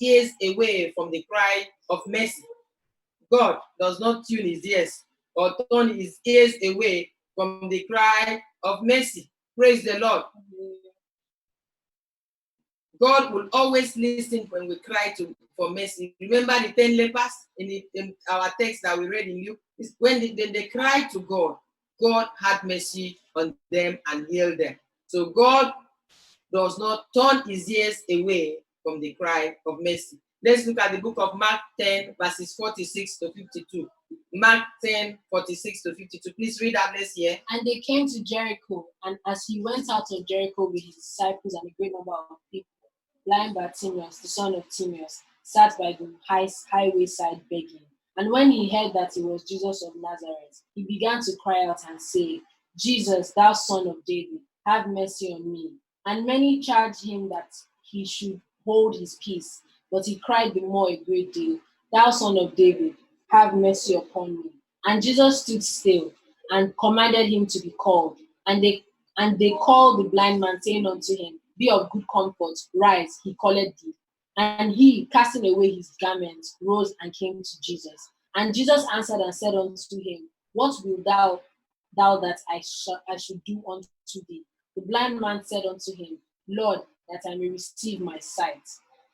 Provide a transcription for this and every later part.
ears away from the cry of mercy. God does not tune his ears or turn his ears away from the cry of mercy. Praise the Lord. God will always listen when we cry for mercy. Remember the 10 lepers in our text that we read in Luke? When they cried to God, God had mercy on them and healed them. So God does not turn his ears away from the cry of mercy. Let's look at the book of Mark 10, verses 46 to 52. Mark 10, 46 to 52. Please read that, let's hear. And they came to Jericho, and as he went out of Jericho with his disciples and a great number of people, blind Bartimaeus, the son of Timaeus, sat by the highway side begging. And when he heard that it was Jesus of Nazareth, he began to cry out and say, Jesus, thou son of David, have mercy on me. And many charged him that he should hold his peace. But he cried the more a great deal, Thou son of David, have mercy upon me. And Jesus stood still and commanded him to be called. And they called the blind man, saying unto him, Be of good comfort, rise, he calleth thee. And he, casting away his garment, rose and came to Jesus. And Jesus answered and said unto him, What wilt thou that I should do unto thee? The blind man said unto him, Lord, that I may receive my sight.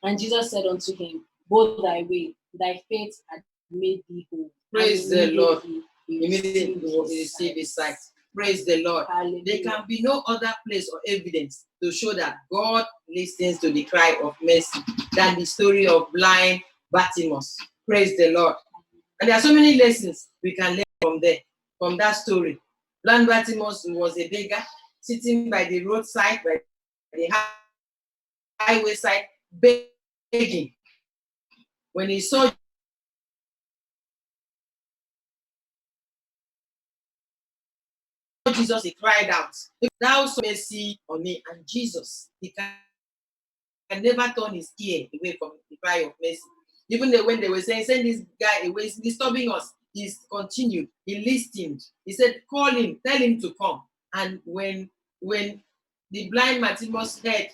And Jesus said unto him, Go thy way, thy faith hath made thee whole. Praise the Lord. Immediately he will receive his sight. Praise the Lord. Hallelujah. There can be no other place or evidence to show that God listens to the cry of mercy than the story of blind Bartimaeus. Praise the Lord. And there are so many lessons we can learn from there, from that story. Blind Bartimaeus was a beggar sitting by the roadside, by the highway side, begging. When he saw Jesus, he cried out, Thou show mercy on me. And Jesus, he can never turn his ear away from the cry of mercy. Even when they were saying, Send this guy away, he's disturbing us. He's continued. He listened. He said, Call him, tell him to come. And when the blind Bartimaeus heard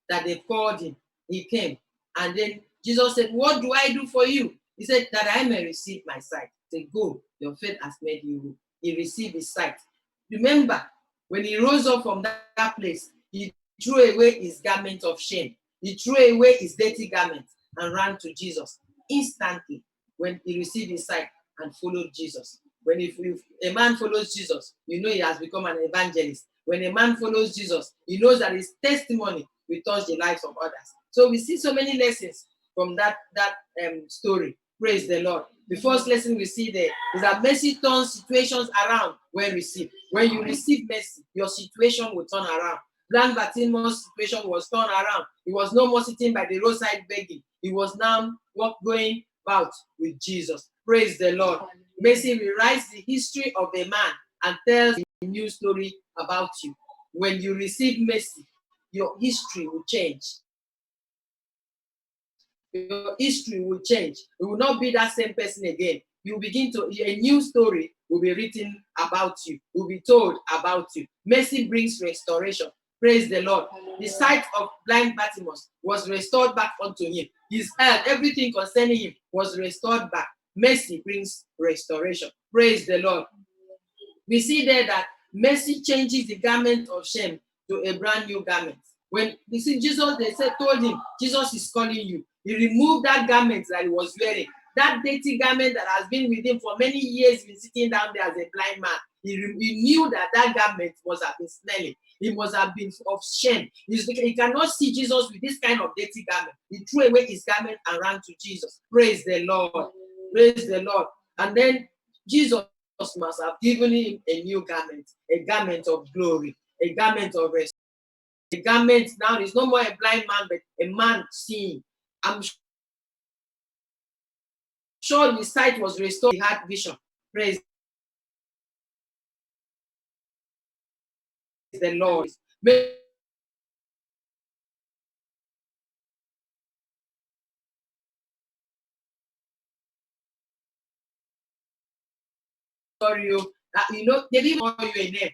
that they called him, he came. And then Jesus said, What do I do for you? He said, That I may receive my sight. He said, Go, your faith has made you whole. He received his sight. Remember, when he rose up from that place, he threw away his garment of shame. He threw away his dirty garment and ran to Jesus instantly when he received his sight and followed Jesus. When if a man follows Jesus, you know he has become an evangelist. When a man follows Jesus, he knows that his testimony will touch the lives of others. So we see so many lessons from that story. Praise the Lord. The first lesson we see there is that mercy turns situations around when received. When you receive mercy, your situation will turn around. Blind Bartimaeus' situation was turned around. He was no more sitting by the roadside begging. He was now going about with Jesus. Praise the Lord. Mercy rewrites the history of a man and tells a new story about you. When you receive mercy, your history will change. Your history will change. You will not be that same person again. You begin to, a new story will be written about you, will be told about you. Mercy brings restoration. Praise the Lord. The sight of blind Bartimaeus was restored back unto him. His health, everything concerning him was restored back. Mercy brings restoration. Praise the Lord. We see there that mercy changes the garment of shame to a brand new garment. When you see Jesus, they told him, Jesus is calling you. He removed that garment that he was wearing. That dirty garment that has been with him for many years, been sitting down there as a blind man. He knew that garment must have been smelling. It must have been of shame. He cannot see Jesus with this kind of dirty garment. He threw away his garment and ran to Jesus. Praise the Lord. Praise the Lord. And then Jesus must have given him a new garment, a garment of glory, a garment of rest. The garment now is no more a blind man, but a man seeing. I'm sure his sight was restored. He had vision. Praise the Lord. Sorry, they didn't call you a name.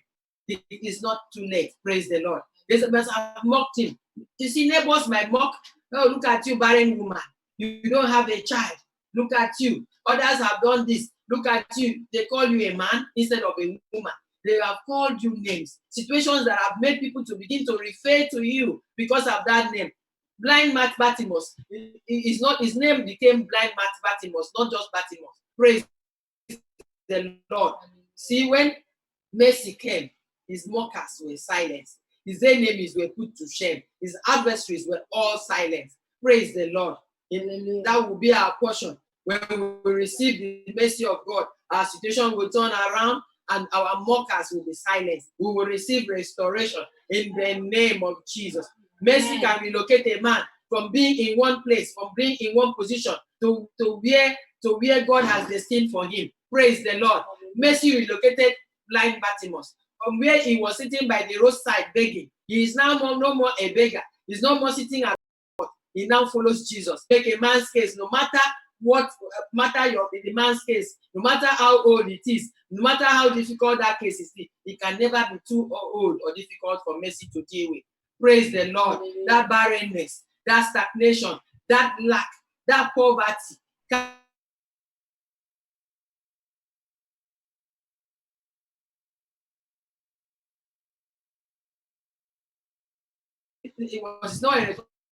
It is not too late. Praise the Lord. There's a person have mocked him. You see, neighbors might mock. Oh, look at you, barren woman. You don't have a child. Look at you. Others have done this. Look at you. They call you a man instead of a woman. They have called you names. Situations that have made people to begin to refer to you because of that name. Blind Bartimaeus is not, his name became blind Bartimaeus, not just Bartimaeus. Praise the Lord. See, when mercy came, his mockers were silenced. His enemies were put to shame. His adversaries were all silenced. Praise the Lord. That will be our portion. When we receive the mercy of God, our situation will turn around and our mockers will be silenced. We will receive restoration in the name of Jesus. Mercy can relocate a man from being in one place, from being in one position to where God has destined for him. Praise the Lord. Mercy relocated blind Bartimaeus from where he was sitting by the roadside begging. He is now no more a beggar. He's no more sitting at the He now follows Jesus. Make a man's case, no matter what matter the man's case, no matter how old it is, no matter how difficult that case is, it can never be too old or difficult for mercy to deal with. Praise the Lord. That barrenness, that stagnation, that lack, that poverty. It was not a